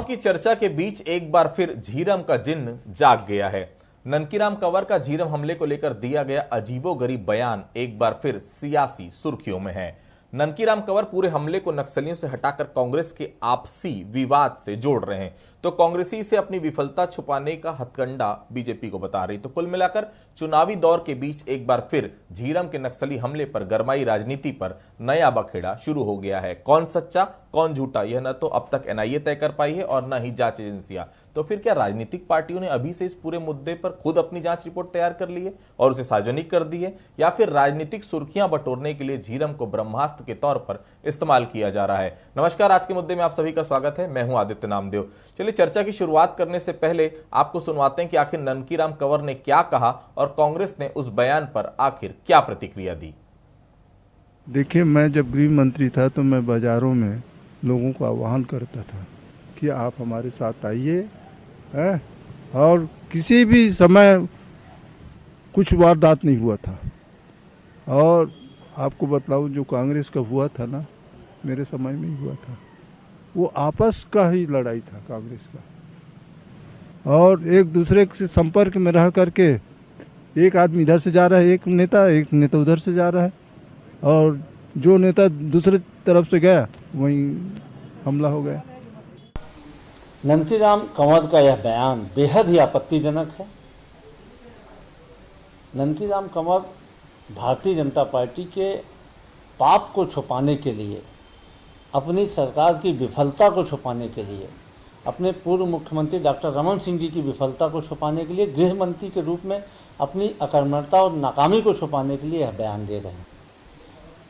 की चर्चा के बीच एक बार फिर झीरम का जिन्न जाग गया है। ननकीराम कंवर का झीरम हमले को लेकर दिया गया अजीबोगरीब बयान एक बार फिर सियासी सुर्खियों में है। ननकीराम कंवर पूरे हमले को नक्सलियों से हटाकर कांग्रेस के आपसी विवाद से जोड़ रहे हैं, तो कांग्रेसी से अपनी विफलता छुपाने का हथकंडा बीजेपी को बता रही। तो कुल मिलाकर चुनावी दौर के बीच एक बार फिर झीरम के नक्सली हमले पर गरमाई राजनीति पर नया बखेड़ा शुरू हो गया है। कौन सच्चा कौन झूठा, यह न तो अब तक एनआईए तय कर पाई है और न ही जांच एजेंसियां। तो फिर क्या राजनीतिक पार्टियों ने अभी से इस पूरे मुद्दे पर खुद अपनी जांच रिपोर्ट तैयार कर ली है और उसे सार्वजनिक कर दी है, या फिर राजनीतिक सुर्खियां बटोरने के लिए झीरम को ब्रह्मास्त्र के तौर पर इस्तेमाल किया जा रहा है? नमस्कार, आज के मुद्दे में आप सभी का स्वागत है। मैं हूं आदित्य नामदेव। चलिए चर्चा की शुरुआत करने से पहले आपको सुनवाते हैं कि आखिर ननकीराम कंवर ने क्या कहा और कांग्रेस ने उस बयान पर आखिर क्या प्रतिक्रिया दी। देखिए, मैं जब गृह मंत्री था तो मैं बाजारों में लोगों को आह्वान करता था कि आप हमारे साथ आइए, और किसी भी समय कुछ वारदात नहीं हुआ था। और आपको बतलाऊं, जो कांग्रेस का हुआ था ना, मेरे समय में ही हुआ था। वो आपस का ही लड़ाई था कांग्रेस का, और एक दूसरे से संपर्क में रह करके एक आदमी इधर से जा रहा है, एक नेता उधर से जा रहा है, और जो नेता दूसरे तरफ से गया वहीं हमला हो गया। ननकीराम कंवर का यह बयान बेहद ही आपत्तिजनक है। ननकीराम कंवर भारतीय जनता पार्टी के पाप को छुपाने के लिए, अपनी सरकार की विफलता को छुपाने के लिए, अपने पूर्व मुख्यमंत्री डॉक्टर रमन सिंह जी की विफलता को छुपाने के लिए, गृह मंत्री के रूप में अपनी अकर्मण्यता और नाकामी को छुपाने के लिए यह बयान दे रहे हैं।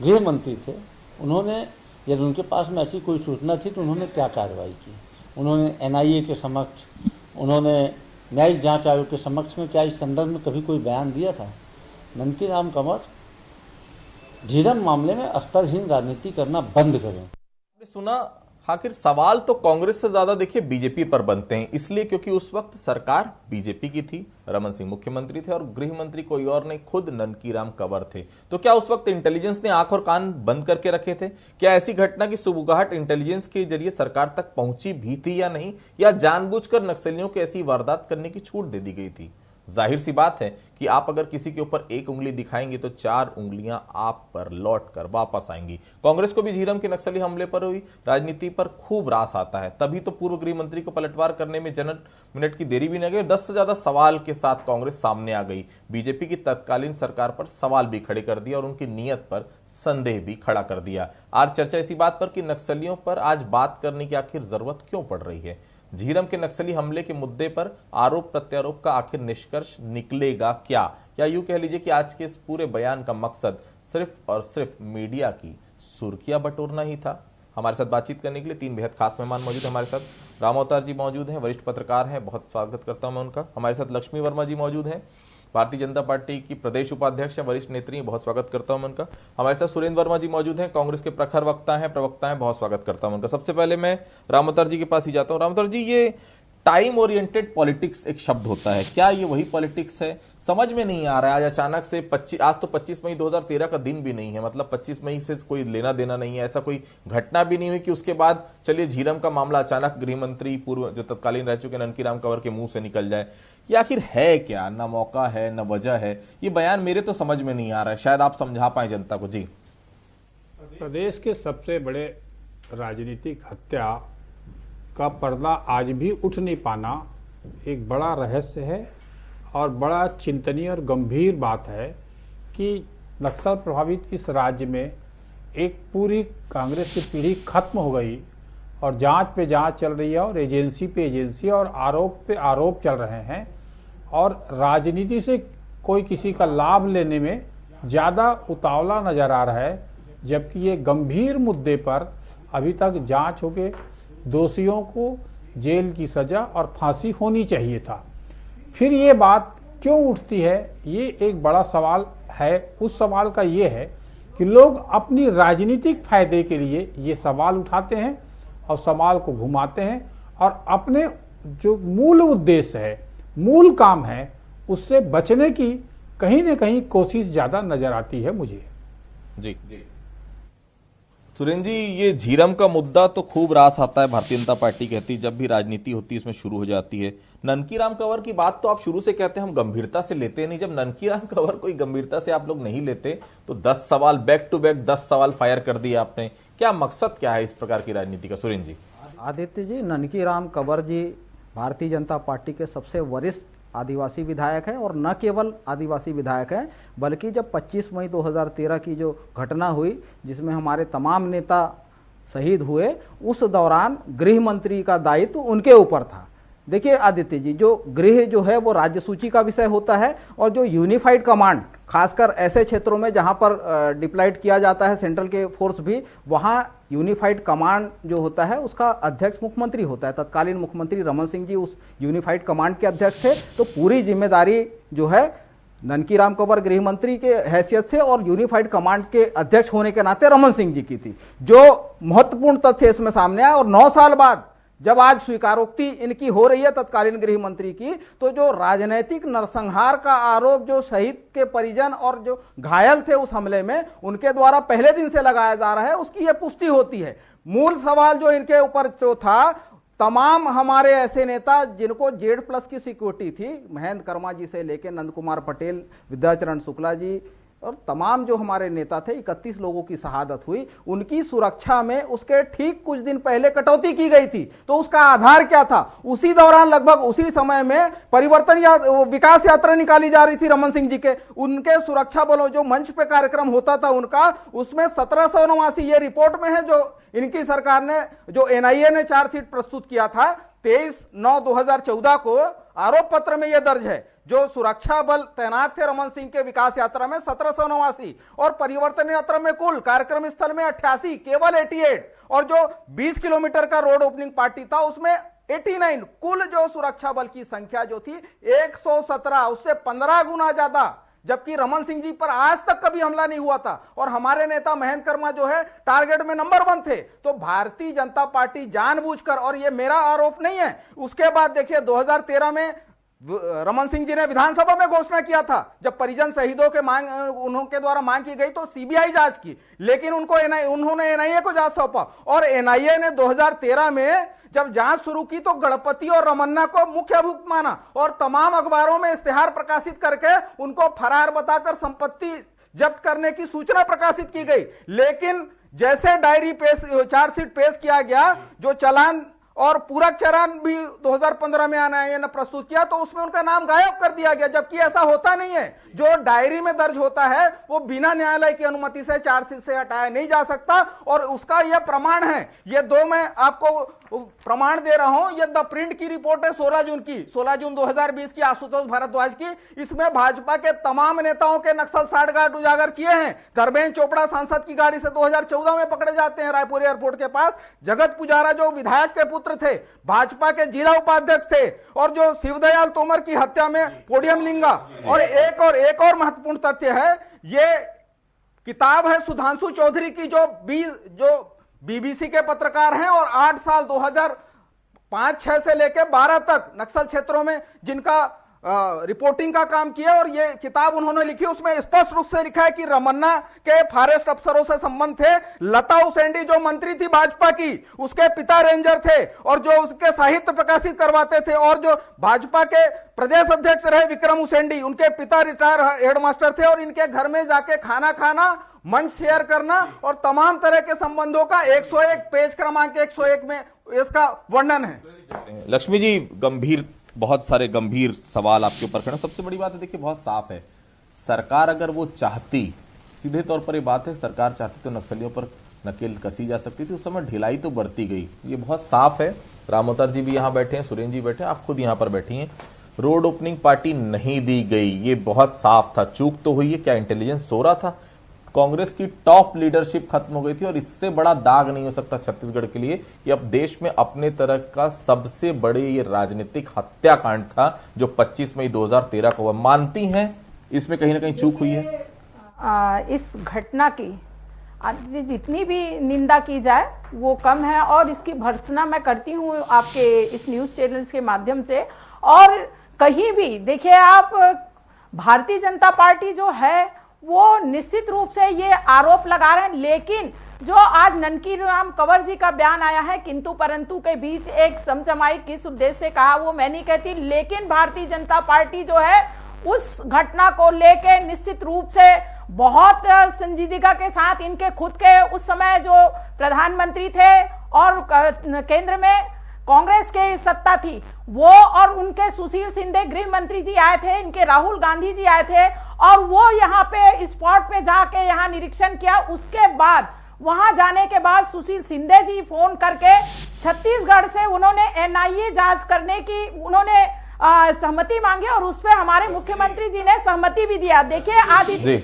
गृह मंत्री थे, उन्होंने, यदि उनके पास में ऐसी कोई सूचना थी तो उन्होंने क्या कार्रवाई की? उन्होंने एनआईए के समक्ष, उन्होंने न्यायिक जांच आयोग के समक्ष में क्या इस संदर्भ में कभी कोई बयान दिया था? ननकीराम कंवर, झीरम मामले में स्तरहीन राजनीति करना बंद करें। सुना, आखिर सवाल तो कांग्रेस से ज्यादा देखिए बीजेपी पर बनते हैं, इसलिए क्योंकि उस वक्त सरकार बीजेपी की थी, रमन सिंह मुख्यमंत्री थे और गृह मंत्री कोई और नहीं, खुद ननकीराम कंवर थे। तो क्या उस वक्त इंटेलिजेंस ने आंख और कान बंद करके रखे थे? क्या ऐसी घटना की सुबुगाहट इंटेलिजेंस के जरिए सरकार तक पहुंची भी थी या नहीं, या जानबूझकर नक्सलियों को ऐसी वारदात करने की छूट दे दी गई थी? जाहिर सी बात है कि आप अगर किसी के ऊपर एक उंगली दिखाएंगे तो चार उंगलियां आप पर लौट कर वापस आएंगी। कांग्रेस को भी झीरम के नक्सली हमले पर हुई राजनीति पर खूब रास आता है, तभी तो पूर्व गृह मंत्री को पलटवार करने में मिनट की देरी भी नहीं गई। 10 से ज्यादा सवाल के साथ कांग्रेस सामने आ गई, बीजेपी की तत्कालीन सरकार पर सवाल भी खड़े कर दिया और उनकी नीयत पर संदेह भी खड़ा कर दिया। आज चर्चा इसी बात पर कि नक्सलियों पर आज बात करने की आखिर जरूरत क्यों पड़ रही है। झीरम के नक्सली हमले के मुद्दे पर आरोप प्रत्यारोप का आखिर निष्कर्ष निकलेगा क्या, या यूं कह लीजिए कि आज के इस पूरे बयान का मकसद सिर्फ और सिर्फ मीडिया की सुर्खियां बटोरना ही था? हमारे साथ बातचीत करने के लिए 3 बेहद खास मेहमान मौजूद हैं। हमारे साथ राम अवतार जी मौजूद हैं, वरिष्ठ पत्रकार हैं, बहुत स्वागत करता हूं मैं उनका। हमारे साथ लक्ष्मी वर्मा जी मौजूद हैं, भारतीय जनता पार्टी की प्रदेश उपाध्यक्ष है, वरिष्ठ नेत्री, बहुत स्वागत करता हूं मैं उनका। हमारे साथ सुरेंद्र वर्मा जी मौजूद हैं, कांग्रेस के प्रखर वक्ता हैं, प्रवक्ता हैं, बहुत स्वागत करता हूं उनका। सबसे पहले मैं राम अवतार जी के पास ही जाता हूं। राम अवतार जी, ये टाइम ओरिएंटेड पॉलिटिक्स एक शब्द होता है, क्या ये वही पॉलिटिक्स है? समझ में नहीं आ रहा है। आज अचानक से आज तो 25 मई 2013 का दिन भी नहीं है, मतलब 25 मई से कोई लेना देना नहीं है, ऐसा कोई घटना भी नहीं हुई कि उसके बाद चलिए झीरम का मामला अचानक गृह मंत्री पूर्व जो तत्कालीन रह चुके ननकीराम कंवर के मुंह से निकल जाए। ये आखिर है क्या? न मौका है न वजह है, ये बयान मेरे तो समझ में नहीं आ रहा है, शायद आप समझा पाए जनता को। जी, प्रदेश के सबसे बड़े राजनीतिक हत्या का पर्दा आज भी उठ नहीं पाना एक बड़ा रहस्य है और बड़ा चिंतनीय और गंभीर बात है कि नक्सल प्रभावित इस राज्य में एक पूरी कांग्रेस की पीढ़ी खत्म हो गई और जांच पे जांच चल रही है और एजेंसी पे एजेंसी और आरोप पे आरोप चल रहे हैं, और राजनीति से कोई किसी का लाभ लेने में ज़्यादा उतावला नज़र आ रहा है, जबकि ये गंभीर मुद्दे पर अभी तक जांच होके दोषियों को जेल की सज़ा और फांसी होनी चाहिए था। फिर ये बात क्यों उठती है, ये एक बड़ा सवाल है। उस सवाल का ये है कि लोग अपनी राजनीतिक फायदे के लिए ये सवाल उठाते हैं और सवाल को घुमाते हैं और अपने जो मूल उद्देश्य है, मूल काम है, उससे बचने की कहीं न कहीं कोशिश ज़्यादा नज़र आती है मुझे। जी, सुरेंद्र जी, ये झीरम का मुद्दा तो खूब रास आता है। भारतीय जनता पार्टी कहती है जब भी राजनीति होती है इसमें शुरू हो जाती है। ननकीराम कंवर की बात तो आप शुरू से कहते हैं हम गंभीरता से लेते नहीं। जब ननकीराम कंवर कोई गंभीरता से आप लोग नहीं लेते तो 10 सवाल बैक टू बैक 10 सवाल फायर कर दिए आपने। क्या मकसद क्या है इस प्रकार की राजनीति का सुरेंद्र जी? आदित्य जी, ननकीराम कंवर जी भारतीय जनता पार्टी के सबसे वरिष्ठ आदिवासी विधायक हैं और न केवल आदिवासी विधायक हैं बल्कि जब 25 मई 2013 की जो घटना हुई जिसमें हमारे तमाम नेता शहीद हुए, उस दौरान गृह मंत्री का दायित्व उनके ऊपर था। देखिए आदित्य जी, जो गृह जो है वो राज्य सूची का विषय होता है और जो यूनिफाइड कमांड खासकर ऐसे क्षेत्रों में जहां पर डिप्लॉयड किया जाता है सेंट्रल के फोर्स भी, वहां यूनिफाइड कमांड जो होता है उसका अध्यक्ष मुख्यमंत्री होता है। तत्कालीन मुख्यमंत्री रमन सिंह जी उस यूनिफाइड कमांड के अध्यक्ष थे। तो पूरी जिम्मेदारी जो है ननकीराम कंवर गृह मंत्री के हैसियत से और यूनिफाइड कमांड के अध्यक्ष होने के नाते रमन सिंह जी की थी। जो महत्वपूर्ण तथ्य इसमें सामने आया और 9 साल बाद जब आज स्वीकारोक्ति इनकी हो रही है तत्कालीन गृह मंत्री की, तो जो राजनीतिक नरसंहार का आरोप जो शहीद के परिजन और जो घायल थे उस हमले में उनके द्वारा पहले दिन से लगाया जा रहा है, उसकी यह पुष्टि होती है। मूल सवाल जो इनके ऊपर जो था, तमाम हमारे ऐसे नेता जिनको Z+ की सिक्योरिटी थी, महेंद्र कर्मा जी से लेकर नंद कुमार पटेल, विद्याचरण शुक्ला जी और तमाम जो हमारे नेता थे, 31 लोगों की शहादत हुई। उनकी सुरक्षा में उसके ठीक कुछ दिन पहले कटौती की गई थी। तो उसका आधार क्या था? उसी दौरान लगभग उसी समय में परिवर्तन या विकास यात्रा निकाली जा रही थी रमन सिंह जी के। उनके सुरक्षा बलों जो मंच पे कार्यक्रम होता था उनका, उसमें 1789 ये रिपोर्ट में है जो इनकी सरकार ने, जो NIA ने चार्जशीट प्रस्तुत किया था 23/9/2014 को, आरोप पत्र में यह दर्ज है। जो सुरक्षा बल तैनात थे रमन सिंह के विकास यात्रा में 1789 और परिवर्तन यात्रा में कुल कार्यक्रम स्थल में 88, केवल 88, और जो 20 किलोमीटर का रोड ओपनिंग पार्टी था उसमें 89, कुल जो सुरक्षा बल की संख्या जो थी 117, उससे 15 गुना ज्यादा। जबकि रमन सिंह जी पर आज तक कभी हमला नहीं हुआ था और हमारे नेता महेंद्र कर्मा जो है टारगेट में नंबर 1 थे। तो भारतीय जनता पार्टी जानबूझकर, और ये मेरा आरोप नहीं है, उसके बाद देखिए 2013 में रमन सिंह जी ने विधानसभा में घोषणा किया था, जब परिजन शहीदों के मांग उनके द्वारा मांग की गई तो CBI जांच की, लेकिन उन्होंने NIA को जांच सौंपा और NIA ने 2013 में जब जांच शुरू की तो गणपति और रमन्ना को मुख्य अभियुक्त माना और तमाम अखबारों में इश्तेहार प्रकाशित करके उनको फरार बताकर संपत्ति जब्त करने की सूचना प्रकाशित की गई। लेकिन जैसे चार्जशीट पेश किया गया, जो चालान और पूरक चालान भी 2015 में NIA ने प्रस्तुत किया तो उसमें उनका नाम गायब कर दिया गया, जबकि ऐसा होता नहीं है। जो डायरी में दर्ज होता है वो बिना न्यायालय की अनुमति से चार्जशीट से हटाया नहीं जा सकता और उसका यह प्रमाण है। ये 2 मैं आपको प्रमाण दे रहा हूं। ये द प्रिंट की रिपोर्ट है 16 जून की, 16 जून 2020 की, आशुतोष भारद्वाज की। इसमें भाजपा के तमाम नेताओं के नक्सल साठगांठ उजागर किए हैं। धर्मेंद्र चोपड़ा सांसद की गाड़ी से 2014 में पकड़े जाते हैं रायपुर एयरपोर्ट के पास। जगत पुजारा जो विधायक के पुत्र थे, भाजपा के जिला उपाध्यक्ष थे, और जो शिवदयाल तोमर की हत्या में पोडियम लिंगा। और एक और महत्वपूर्ण तथ्य है, ये किताब है सुधांशु चौधरी की, जो BBC के पत्रकार हैं और 8 साल 2005-6 से लेकर 12 तक नक्सल क्षेत्रों में जिनका रिपोर्टिंग का काम किया, और ये किताब उन्होंने लिखी। उसमें स्पष्ट रूप से लिखा है कि रमन्ना के फॉरेस्ट अफसरों से संबंध थे। लता उसेंडी जो मंत्री थी भाजपा की, उसके पिता रेंजर थे और जो उसके साहित्य प्रकाशित करवाते थे, और जो भाजपा के प्रदेश अध्यक्ष रहे विक्रम उसेंडी, उनके पिता रिटायर हेडमास्टर थे और इनके घर में जाके खाना खाना, मंच शेयर करना और तमाम तरह के संबंधों का 101 पेज क्रमांक 101 में इसका वर्णन है। लक्ष्मी जी, बहुत सारे गंभीर सवाल आपके ऊपर खड़े। सबसे बड़ी बात है, देखिए बहुत साफ है, सरकार अगर वो चाहती, सीधे तौर पर ये बात है, सरकार चाहती तो नक्सलियों पर नकेल कसी जा सकती थी। उस समय ढिलाई तो बरती गई, ये बहुत साफ है। रामोतर जी भी यहाँ बैठे हैं, सुरेंद्र जी बैठे हैं, आप खुद यहाँ पर बैठी हैं। रोड ओपनिंग पार्टी नहीं दी गई, ये बहुत साफ था। चूक तो हुई है, क्या इंटेलिजेंस सो रहा था? कांग्रेस की टॉप लीडरशिप खत्म हो गई थी और इससे बड़ा दाग नहीं हो सकता छत्तीसगढ़ के लिए कि अब देश में अपने तरह का सबसे बड़े ये राजनीतिक हत्याकांड था जो 25 मई 2013 को हुआ। मानती हैं इसमें कहीं ना कहीं चूक हुई है? इस घटना की जितनी भी निंदा की जाए वो कम है और इसकी भर्त्सना मैं करती हूँ आपके इस न्यूज़ चैनल्स के माध्यम से। और कहीं भी देखिए आप, भारतीय जनता पार्टी जो है वो निश्चित रूप से ये आरोप लगा रहे हैं। लेकिन जो आज ननकी राम कंवर जी का बयान आया है किंतु परंतु के बीच एक समझमाई किस उद्देश्य से कहा वो मैं नहीं कहती, लेकिन भारतीय जनता पार्टी जो है उस घटना को लेके निश्चित रूप से बहुत संजीदगी के साथ इनके खुद के उस समय जो प्रधानमंत्री थे और केंद्र में कांग्रेस के सत्ता थी वो, और उनके सुशील शिंदे गृह मंत्री जी आए थे, इनके राहुल गांधी जी आए थे और वो यहाँ पे स्पॉट पे जाके यहाँ निरीक्षण किया। उसके बाद वहां जाने के बाद सुशील शिंदे जी फोन करके छत्तीसगढ़ से उन्होंने एनआईए जांच करने की उन्होंने सहमति मांगी और उस पर हमारे मुख्यमंत्री जी ने सहमति भी दिया। देखिए आदित्य,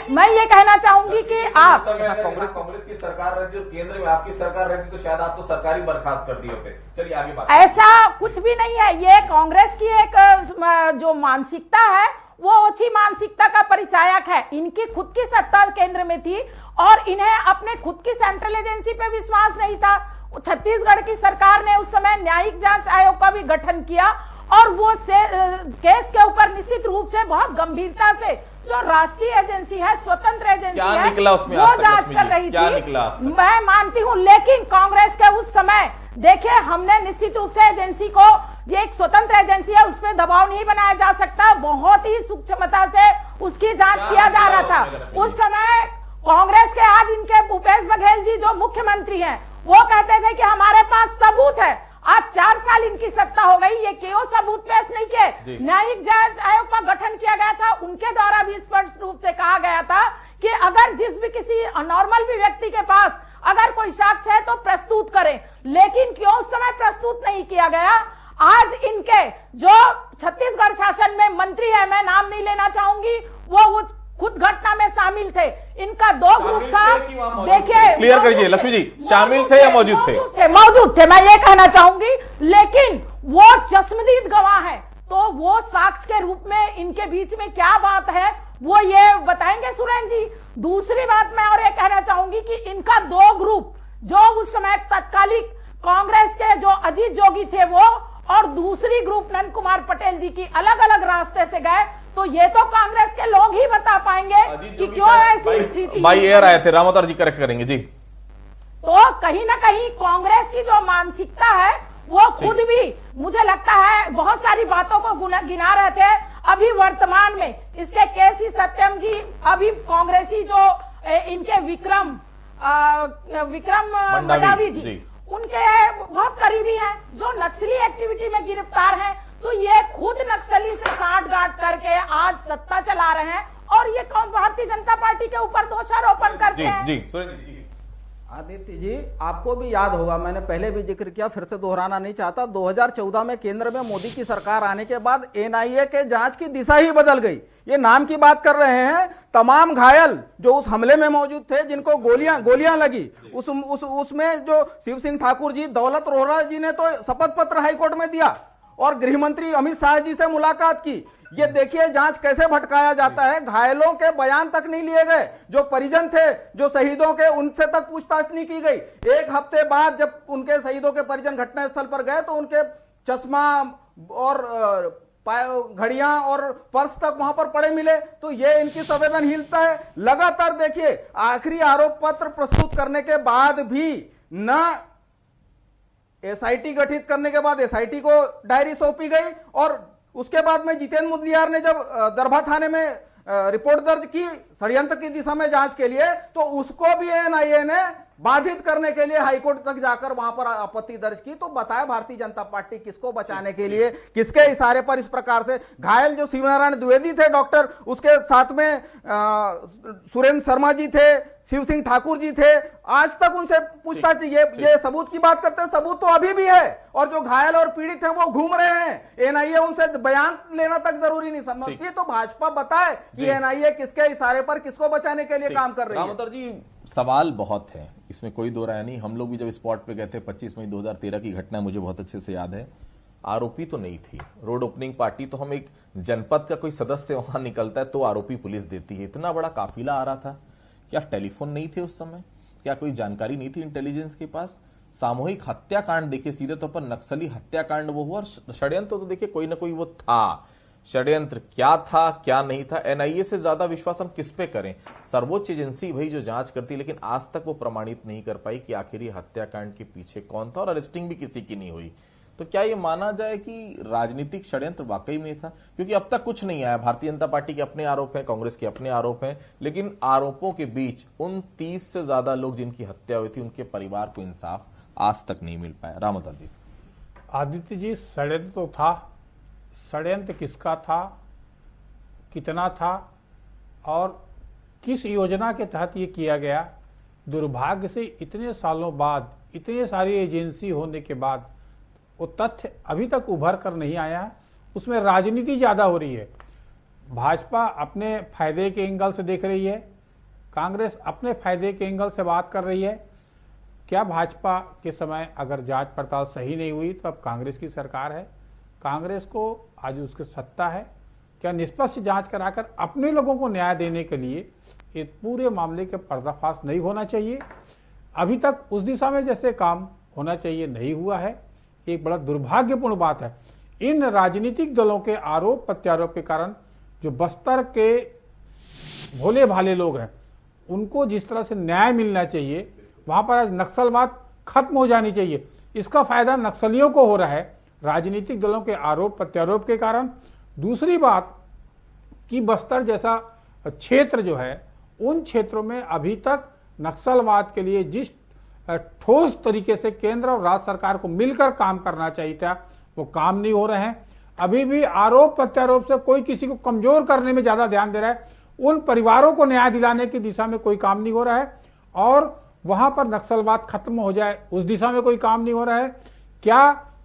मैं ये कहना चाहूंगी कि आप कांग्रेस की सरकार रहती और केंद्र में आपकी सरकार रहती तो शायद आपको सरकारी बर्खास्त कर दी होते। चलिए आगे बात। ऐसा कुछ भी नहीं है, ये कांग्रेस की एक जो मानसिकता है वो अच्छी मानसिकता का परिचायक है। इनकी खुद की सत्ता केंद्र में थी और इन्हें अपने खुद की सेंट्रल एजेंसी पे विश्वास नहीं था। छत्तीसगढ़ की सरकार ने उस समय न्यायिक जांच आयोग का भी गठन किया और वो केस के ऊपर निश्चित रूप से बहुत गंभीरता से जो राष्ट्रीय एजेंसी है, स्वतंत्र एजेंसी क्या है, निकला उसमें वो जांच कर रही थी। मैं मानती हूं, लेकिन कांग्रेस के उस समय देखिए हमने निश्चित रूप से एजेंसी को, ये एक स्वतंत्र एजेंसी है, उस पर दबाव नहीं बनाया जा सकता। बहुत ही सूक्ष्मता से उसकी जांच किया जा रहा था। उस समय कांग्रेस के आज इनके भूपेश बघेल जी जो मुख्यमंत्री हैं वो कहते थे कि हमारे पास सबूत है। आज 4 साल इनकी सत्ता हो गई, ये क्यों सबूत पेश नहीं किए? न्यायिक जांच आयोग का गठन किया गया था, उनके द्वारा भी स्पष्ट रूप से कहा गया था कि अगर जिस भी किसी नॉर्मल भी व्यक्ति के पास अगर कोई साक्ष्य है तो प्रस्तुत करें, लेकिन क्यों उस समय प्रस्तुत नहीं किया गया? आज इनके जो छत्तीसगढ़ शासन में मंत्री है, मैं नाम नहीं लेना चाहूंगी, वो खुद घटना में शामिल थे। इनका 2 ग्रुप था। देखिए क्लियर करिए लक्ष्मी जी, शामिल थे या मौजूद थे? मौजूद थे, मैं ये कहना चाहूंगी, लेकिन वो चश्मदीद गवाह है तो वो साक्ष्य के रूप में इनके बीच में क्या बात है वो ये बताएंगे सुरेंद्र जी। दूसरी बात मैं और ये कहना चाहूंगी कि इनका 2 ग्रुप, जो उस समय तत्कालिक कांग्रेस के जो अजीत जोगी थे वो, और दूसरी ग्रुप नंद कुमार पटेल जी की अलग अलग रास्ते से गए, तो ये तो कांग्रेस के लोग ही बता पाएंगे कि क्यों ऐसी स्थिति। बाई एयर आए थे, रामोतर जी करेक्ट करेंगे जी। तो कहीं ना कहीं कांग्रेस की जो मानसिकता है वो खुद भी मुझे लगता है बहुत सारी बातों को गिना रहे थे। अभी वर्तमान में इसके केसी सत्यम जी, अभी कांग्रेसी जो इनके विक्रम मंडावी जी उनके बहुत करीबी हैं, जो नक्सली एक्टिविटी में गिरफ्तार हैं। तो ये खुद नक्सली से साठगांठ करके आज सत्ता चला रहे हैं और ये कौन भारतीय जनता पार्टी के ऊपर दोषारोपण करते हैं। जी जी आदित्य जी, आपको भी याद होगा, मैंने पहले भी जिक्र किया, फिर से दोहराना नहीं चाहता, 2014 में केंद्र में मोदी की सरकार आने के बाद एनआईए के जांच की दिशा ही बदल गई। ये नाम की बात कर रहे हैं, तमाम घायल जो उस हमले में मौजूद थे, जिनको गोलियां लगी, उसमें जो शिव सिंह ठाकुर जी, दौलत रोहरा जी ने तो शपथ पत्र हाईकोर्ट में दिया और गृह मंत्री अमित शाह जी से मुलाकात की। ये देखिए जांच कैसे भटकाया जाता है। घायलों के बयान तक नहीं लिए गए, जो परिजन थे जो शहीदों के, उनसे तक पूछताछ नहीं की गई। 1 हफ्ते बाद जब उनके शहीदों के परिजन घटनास्थल पर गए तो उनके चश्मा और घड़ियां और पर्स तक वहां पर पड़े मिले। तो ये इनकी संवेदनहीनता है। लगातार देखिए, आखिरी आरोप पत्र प्रस्तुत करने के बाद भी न एसआईटी गठित करने के बाद एसआईटी को डायरी सौंपी गई और उसके बाद में जितेंद्र मुदलियार ने जब दरभा थाने में रिपोर्ट दर्ज की षड्यंत्र की दिशा में जांच के लिए, तो उसको भी एनआईए ने बाधित करने के लिए हाईकोर्ट तक जाकर वहां पर आपत्ति दर्ज की। तो बताया भारतीय जनता पार्टी किसको बचाने के लिए, किसके इशारे पर इस प्रकार से घायल जो शिवनारायण द्विवेदी थे डॉक्टर, उसके साथ में सुरेंद्र शर्मा जी थे, शिव सिंह ठाकुर जी थे, आज तक उनसे पूछताछ। ये सबूत की बात करते हैं, सबूत तो अभी भी है और जो घायल और पीड़ित हैं वो घूम रहे हैं। एनआईए उनसे बयान लेना तक जरूरी नहीं समझती। तो भाजपा बताए कि एनआईए किसके इशारे पर किसको बचाने के लिए काम कर रही है। रामोतर जी, सवाल बहुत है, इसमें कोई दो राय नहीं। हम लोग भी जब स्पॉट पे गए थे, 25 मई 2013 की घटना मुझे बहुत अच्छे से याद है। आरोपी तो नहीं थी, रोड ओपनिंग पार्टी तो हम एक जनपद का कोई सदस्य वहां निकलता है तो आरोपी पुलिस देती है। इतना बड़ा काफिला आ रहा था, क्या टेलीफोन नहीं थे उस समय? क्या कोई जानकारी नहीं थी इंटेलिजेंस के पास? सामूहिक हत्याकांड देखिए, सीधे तौर पर नक्सली हत्याकांड वो हुआ और षड्यंत्र तो देखिए कोई ना कोई वो था। षड्यंत्र क्या था क्या नहीं था, एनआईए से ज्यादा विश्वास हम किस पे करें? सर्वोच्च एजेंसी भाई जो जांच करती, लेकिन आज तक वो प्रमाणित नहीं कर पाई कि आखिर ये हत्याकांड के पीछे कौन था, और अरेस्टिंग भी किसी की नहीं हुई। तो क्या ये माना जाए कि राजनीतिक षड्यंत्र वाकई में था? क्योंकि अब तक कुछ नहीं आया, भारतीय जनता पार्टी के अपने आरोप हैं, कांग्रेस के अपने आरोप हैं, लेकिन आरोपों के बीच उन 30 से ज्यादा लोग जिनकी हत्या हुई थी, उनके परिवार को इंसाफ आज तक नहीं मिल पाया। रामोतर जी। आदित्य जी, षड्यंत्र तो था, षड्यंत्र किसका था, कितना था और किस योजना के तहत ये किया गया, दुर्भाग्य से इतने सालों बाद, इतने सारी एजेंसी होने के बाद वो तथ्य अभी तक उभर कर नहीं आया है। उसमें राजनीति ज़्यादा हो रही है। भाजपा अपने फायदे के एंगल से देख रही है, कांग्रेस अपने फायदे के एंगल से बात कर रही है। क्या भाजपा के समय अगर जांच पड़ताल सही नहीं हुई तो अब कांग्रेस की सरकार है, कांग्रेस को आज उसकी सत्ता है, क्या निष्पक्ष जांच कराकर अपने लोगों को न्याय देने के लिए ये पूरे मामले के पर्दाफाश नहीं होना चाहिए? अभी तक उस दिशा में जैसे काम होना चाहिए नहीं हुआ है, एक बड़ा दुर्भाग्यपूर्ण बात है। इन राजनीतिक दलों के आरोप प्रत्यारोप के कारण जो बस्तर के भोले भाले लोग हैं उनको जिस तरह से न्याय मिलना चाहिए, वहां पर आज नक्सलवाद खत्म हो जानी चाहिए, इसका फायदा नक्सलियों को हो रहा है राजनीतिक दलों के आरोप प्रत्यारोप के कारण। दूसरी बात कि बस्तर जैसा क्षेत्र जो है, उन क्षेत्रों में अभी तक नक्सलवाद के लिए जिस ठोस तरीके से केंद्र और राज्य सरकार को मिलकर काम करना चाहिए था, वो काम नहीं हो रहे हैं। अभी भी आरोप प्रत्यारोप से कोई किसी को कमजोर करने में ज्यादा ध्यान दे रहा है, उन परिवारों को न्याय दिलाने की दिशा में कोई काम नहीं हो रहा है, और वहां पर नक्सलवाद खत्म हो जाए उस दिशा में कोई काम नहीं हो रहा है। क्या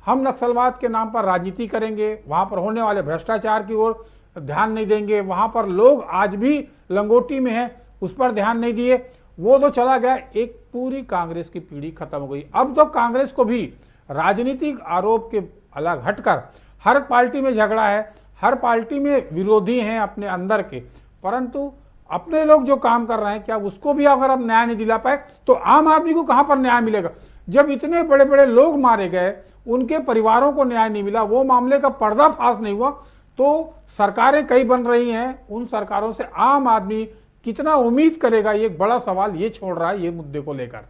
हम नक्सलवाद के नाम पर राजनीति करेंगे, वहां पर होने वाले भ्रष्टाचार की ओर ध्यान नहीं देंगे, वहां पर लोग आज भी लंगोटी में हैं उस पर ध्यान नहीं दिए, वो तो चला गया। एक पूरी कांग्रेस की पीढ़ी खत्म हो गई। अब तो कांग्रेस को भी राजनीतिक आरोप के अलग हटकर, हर पार्टी में झगड़ा है, हर पार्टी में विरोधी हैं अपने अंदर के, परंतु अपने लोग जो काम कर रहे हैं, क्या उसको भी अगर अब न्याय नहीं दिला पाए तो आम आदमी को कहां पर न्याय मिलेगा? जब इतने बड़े बड़े लोग मारे गए, उनके परिवारों को न्याय नहीं मिला, वो मामले का पर्दाफाश नहीं हुआ, तो सरकारें कई बन रही हैं, उन सरकारों से आम आदमी कितना उम्मीद करेगा? ये एक बड़ा सवाल ये छोड़ रहा है ये मुद्दे को लेकर।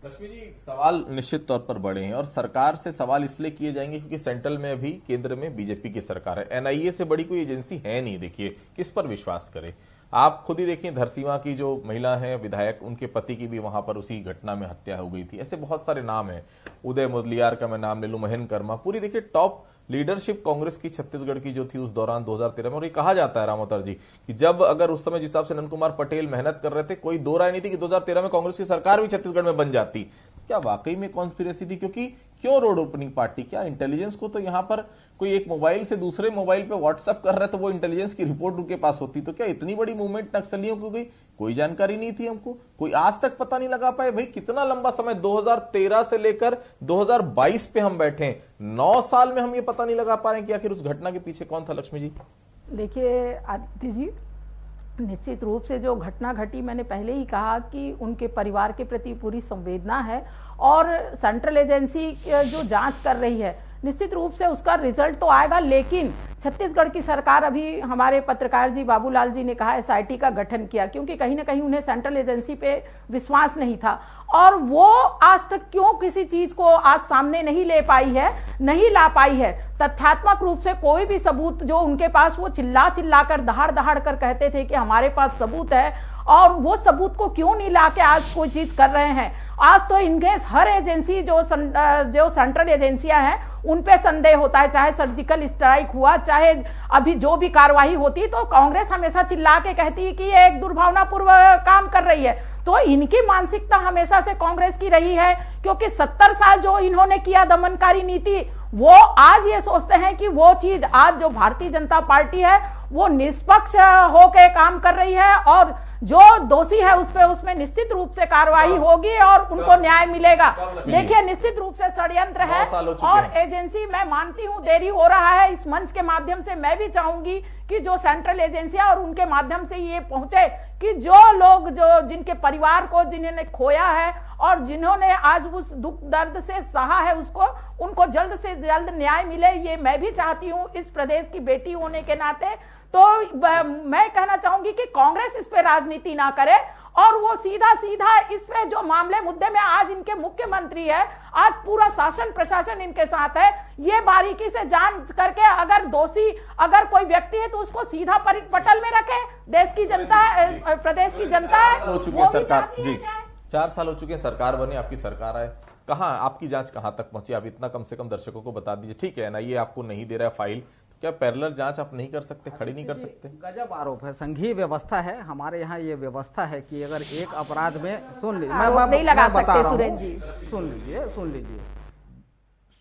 लक्ष्मी जी, सवाल निश्चित तौर पर बड़े हैं, और सरकार से सवाल इसलिए किए जाएंगे क्योंकि सेंट्रल में अभी केंद्र में बीजेपी की सरकार है, एनआईए से बड़ी कोई एजेंसी है नहीं। देखिए किस पर विश्वास करें? आप खुद ही देखिए, धरसीवां की जो महिला है विधायक, उनके पति की भी वहां पर उसी घटना में हत्या हो गई थी। ऐसे बहुत सारे नाम हैं, उदय मुदलियार का मैं नाम ले लूं, महेंद्र कर्मा, पूरी देखिए टॉप लीडरशिप कांग्रेस की छत्तीसगढ़ की जो थी उस दौरान 2013 में। और ये कहा जाता है रामोतर जी कि जब अगर उस समय जिस हिसाब से नंद कुमार पटेल मेहनत कर रहे थे, कोई दो राय नहीं थी कि 2013 में कांग्रेस की सरकार भी छत्तीसगढ़ में बन जाती। क्या वाकई में कॉन्स्पिरेसी थी? क्योंकि क्यों रोड ओपनिंग पार्टी? क्या इंटेलिजेंस को तो यहाँ पर कोई एक मोबाइल से दूसरे मोबाइल पे व्हाट्सएप कर रहा है तो वो इंटेलिजेंस की रिपोर्ट उनके पास होती, तो क्या इतनी बड़ी मूवमेंट नक्सलियों की गई? कोई जानकारी नहीं थी हमको, कोई आज तक पता नहीं लगा पाए। भाई कितना लंबा समय, 2013 से लेकर 2022 पे हम बैठे, 9 साल में हम ये पता नहीं लगा पा रहे हैं कि आखिर उस घटना के पीछे कौन था। लक्ष्मी जी देखिए आदित्य जी, निश्चित रूप से जो घटना घटी, मैंने पहले ही कहा कि उनके परिवार के प्रति पूरी संवेदना है, और सेंट्रल एजेंसी जो जांच कर रही है निश्चित रूप से उसका रिजल्ट तो आएगा। लेकिन छत्तीसगढ़ की सरकार, अभी हमारे पत्रकार जी बाबूलाल जी ने कहा एसआईटी का गठन किया, क्योंकि कहीं ना कहीं उन्हें सेंट्रल एजेंसी पे विश्वास नहीं था, और वो आज तक क्यों किसी चीज को आज सामने नहीं ले पाई है, नहीं ला पाई है। तथ्यात्मक रूप से कोई भी सबूत जो उनके पास, वो चिल्ला चिल्ला कर दहाड़ दहाड़ कर कहते थे कि हमारे पास सबूत है, और वो सबूत को क्यों नहीं लाके आज कोई चीज कर रहे हैं। आज तो इनके हर एजेंसी जो सेंट्रल एजेंसियां हैं उन पे संदेह होता है, चाहे सर्जिकल स्ट्राइक हुआ, चाहे अभी जो भी कार्रवाई होती, तो कांग्रेस हमेशा चिल्ला के कहती है कि ये एक दुर्भावनापूर्व काम कर रही है। तो इनकी मानसिकता हमेशा से कांग्रेस की रही है, क्योंकि 70 साल जो इन्होंने किया दमनकारी नीति, वो आज ये सोचते हैं कि वो चीज आज जो भारतीय जनता पार्टी है वो निष्पक्ष होकर काम कर रही है और जो दोषी है उसमें निश्चित रूप से कार्रवाई होगी और उनको न्याय मिलेगा। देखिए, निश्चित रूप से षड्यंत्र है और एजेंसी, मैं मानती हूं देरी हो रहा है। इस मंच के माध्यम से मैं भी चाहूंगी कि जो सेंट्रल एजेंसियां और उनके माध्यम से ये पहुंचे कि जो लोग जिनके परिवार को जिन्होंने खोया है और जिन्होंने आज उस दुख दर्द से सहा है उनको जल्द से जल्द न्याय मिले, ये मैं भी चाहती हूं इस प्रदेश की बेटी होने के नाते। तो मैं कहना चाहूंगी कि कांग्रेस इस पे राजनीति ना करे और वो सीधा इस पे जो मामले मुद्दे में आज इनके मुख्यमंत्री है, आज पूरा शासन प्रशासन इनके साथ है, ये बारीकी से जांच करके अगर दोषी अगर कोई व्यक्ति है तो उसको सीधा पटल में रखे। देश की जनता है, प्रदेश की जनता है, हो चुकी है सरकार जी, 4 साल हो चुके हैं सरकार बनी, आपकी सरकार है, कहां आपकी जांच कहां तक पहुंची? आप इतना कम से कम दर्शकों को बता दीजिए। ठीक है ना, ये आपको नहीं दे रहा है फाइल, क्या पैरेलल जांच आप नहीं कर सकते, खड़ी नहीं कर सकते? गजब आरोप है, संघीय व्यवस्था है हमारे यहाँ। ये व्यवस्था है कि अगर एक अपराध में, सुन लीजिए, मैं बता रहा हूँ, सुन लीजिए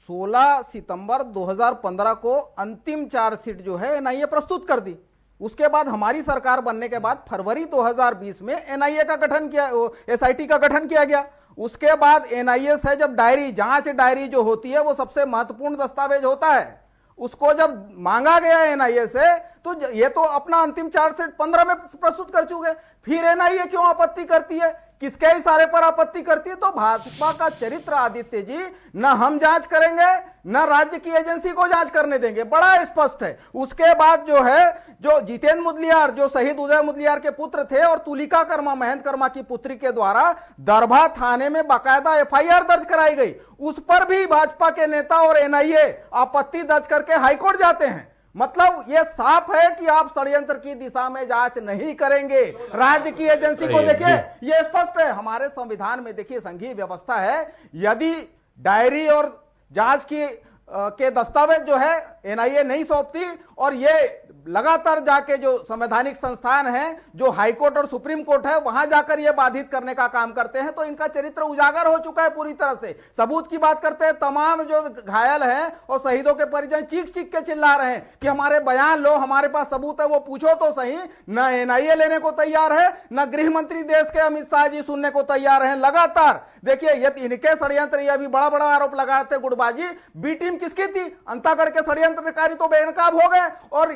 16 सितंबर 2015 को अंतिम चार्जशीट जो है एनआईए प्रस्तुत कर दी। उसके बाद हमारी सरकार बनने के बाद फरवरी 2020 में एनआईए का गठन किया, एसआईटी का गठन किया गया। उसके बाद एनआईए से जब जांच डायरी जो होती है वो सबसे महत्वपूर्ण दस्तावेज होता है, उसको जब मांगा गया एनआईए से तो ये तो अपना अंतिम चार्जशीट 15 में प्रस्तुत कर चुके। फिर एनआईए क्यों आपत्ति करती है, किसके इशारे पर आपत्ति करती है? तो भाजपा का चरित्र आदित्य जी, न हम जांच करेंगे न राज्य की एजेंसी को जांच करने देंगे, बड़ा स्पष्ट है। उसके बाद जो है, जो जितेंद्र मुदलियार, जो शहीद उदय मुदलियार के पुत्र थे और तुलिका कर्मा, महेंद्र कर्मा की पुत्री के द्वारा दरभा थाने में बाकायदा एफआईआर दर्ज कराई गई, उस पर भी भाजपा के नेता और एनआईए आपत्ति दर्ज करके हाईकोर्ट जाते हैं। मतलब ये साफ है कि आप षड्यंत्र की दिशा में जांच नहीं करेंगे, राज्य की एजेंसी को। देखिए, ये स्पष्ट है हमारे संविधान में, देखिए संघीय व्यवस्था है, यदि डायरी और जांच के दस्तावेज जो है एनआईए नहीं सौंपती और ये लगातार जाके जो संवैधानिक संस्थान हैं, जो हाईकोर्ट और सुप्रीम कोर्ट है, वहां जाकर ये बाधित करने का काम करते हैं, तो इनका चरित्र उजागर हो चुका है पूरी तरह से। सबूत की बात करते हैं, तमाम जो घायल हैं और शहीदों के परिजन चीख के चिल्ला रहे हैं कि हमारे बयान लो, हमारे पास सबूत है, वो पूछो तो सही। न एनआईए लेने को तैयार है, न गृह मंत्री देश के अमित शाह जी सुनने को तैयार है। लगातार देखिए, ये इनके षड्यंत्र, ये अभी बड़ा आरोप लगाते गुटबाजी। बी टीम किसकी थी? अंतागढ़ के षड्यंत्रकारी तो बेनकाब हो गए और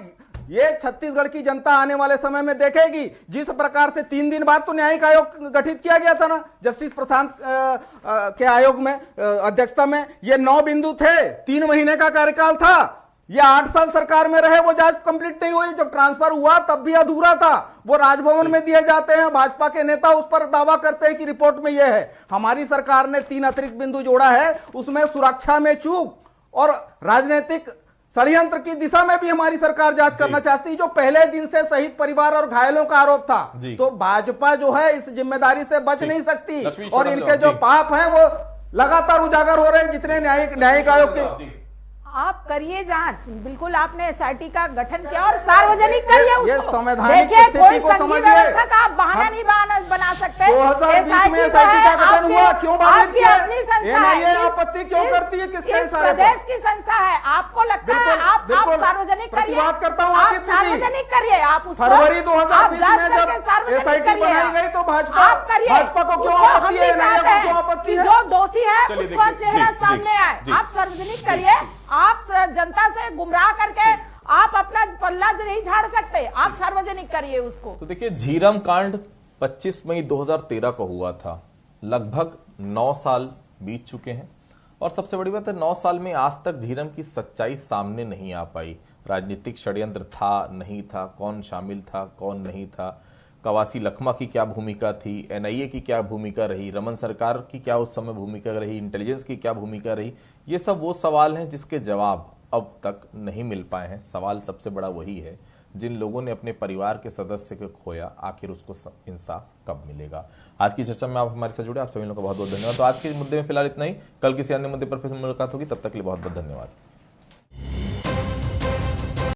ये छत्तीसगढ़ की जनता आने वाले समय में देखेगी। जिस प्रकार से 3 दिन बाद तो न्यायिक आयोग गठित किया गया था ना, जस्टिस प्रशांत के आयोग में अध्यक्षता में, ये 9 बिंदु थे, 3 महीने का कार्यकाल था। ये 8 साल सरकार में रहे, वो जांच कंप्लीट नहीं हुई। जब ट्रांसफर हुआ तब भी अधूरा था, वो राजभवन में दिए जाते हैं। भाजपा के नेता उस पर दावा करते हैं कि रिपोर्ट में यह है। हमारी सरकार ने 3 अतिरिक्त बिंदु जोड़ा है, उसमें सुरक्षा में चूक और राजनीतिक षड्यंत्र की दिशा में भी हमारी सरकार जांच करना चाहती है, जो पहले दिन से शहीद परिवार और घायलों का आरोप था। तो भाजपा जो है इस जिम्मेदारी से बच नहीं सकती और इनके जो पाप हैं वो लगातार उजागर हो रहे हैं। जितने न्यायिक आयोग के आप करिए जांच, बिल्कुल आपने एसआईटी का गठन किया और सार्वजनिक करिए उसको। ये संवैधानिक स्थिति को समझिए, व्यवस्था का आप बहाना नहीं बना सकते। 2020 में एसआईटी का गठन हुआ, क्यों बाधित किया? एनआईए आपत्ति क्यों करती है? किसके इशारे पर? प्रदेश की संस्था है, आपको लगता है आप सार्वजनिक करिए। प्रतिवाद करता हूं, आप सार्वजनिक करिए। आप फरवरी 2020 में जब एसआईटी बनाई गई तो भाजपा को क्यों आपत्ति है? एनआईए को क्यों आपत्ति है? जो दोषी है उसका चेहरा सामने आए, आप सार्वजनिक करिए। आप जनता से गुमराह करके आप अपना पल्ला नहीं झाड़ सकते, आप सार्वजनिक करिए उसको। तो देखिए, झीरम कांड 25 मई 2013 को हुआ था, लगभग 9 साल बीत चुके हैं और सबसे बड़ी बात है 9 साल में आज तक झीरम की सच्चाई सामने नहीं आ पाई। राजनीतिक षड्यंत्र था नहीं था, कौन शामिल था कौन नहीं था, कवासी लखमा की क्या भूमिका थी, एनआईए की क्या भूमिका रही, रमन सरकार की क्या उस समय भूमिका रही, इंटेलिजेंस की क्या भूमिका रही, ये सब वो सवाल हैं जिसके जवाब अब तक नहीं मिल पाए हैं। सवाल सबसे बड़ा वही है, जिन लोगों ने अपने परिवार के सदस्य को खोया, आखिर उसको इंसाफ कब मिलेगा। आज की चर्चा में आप हमारे साथ जुड़े, आप सभी लोगों का बहुत बहुत धन्यवाद। तो आज के मुद्दे में फिलहाल इतना ही, कल किसी अन्य मुद्दे पर फिर मुलाकात होगी, तब तक के लिए बहुत बहुत धन्यवाद।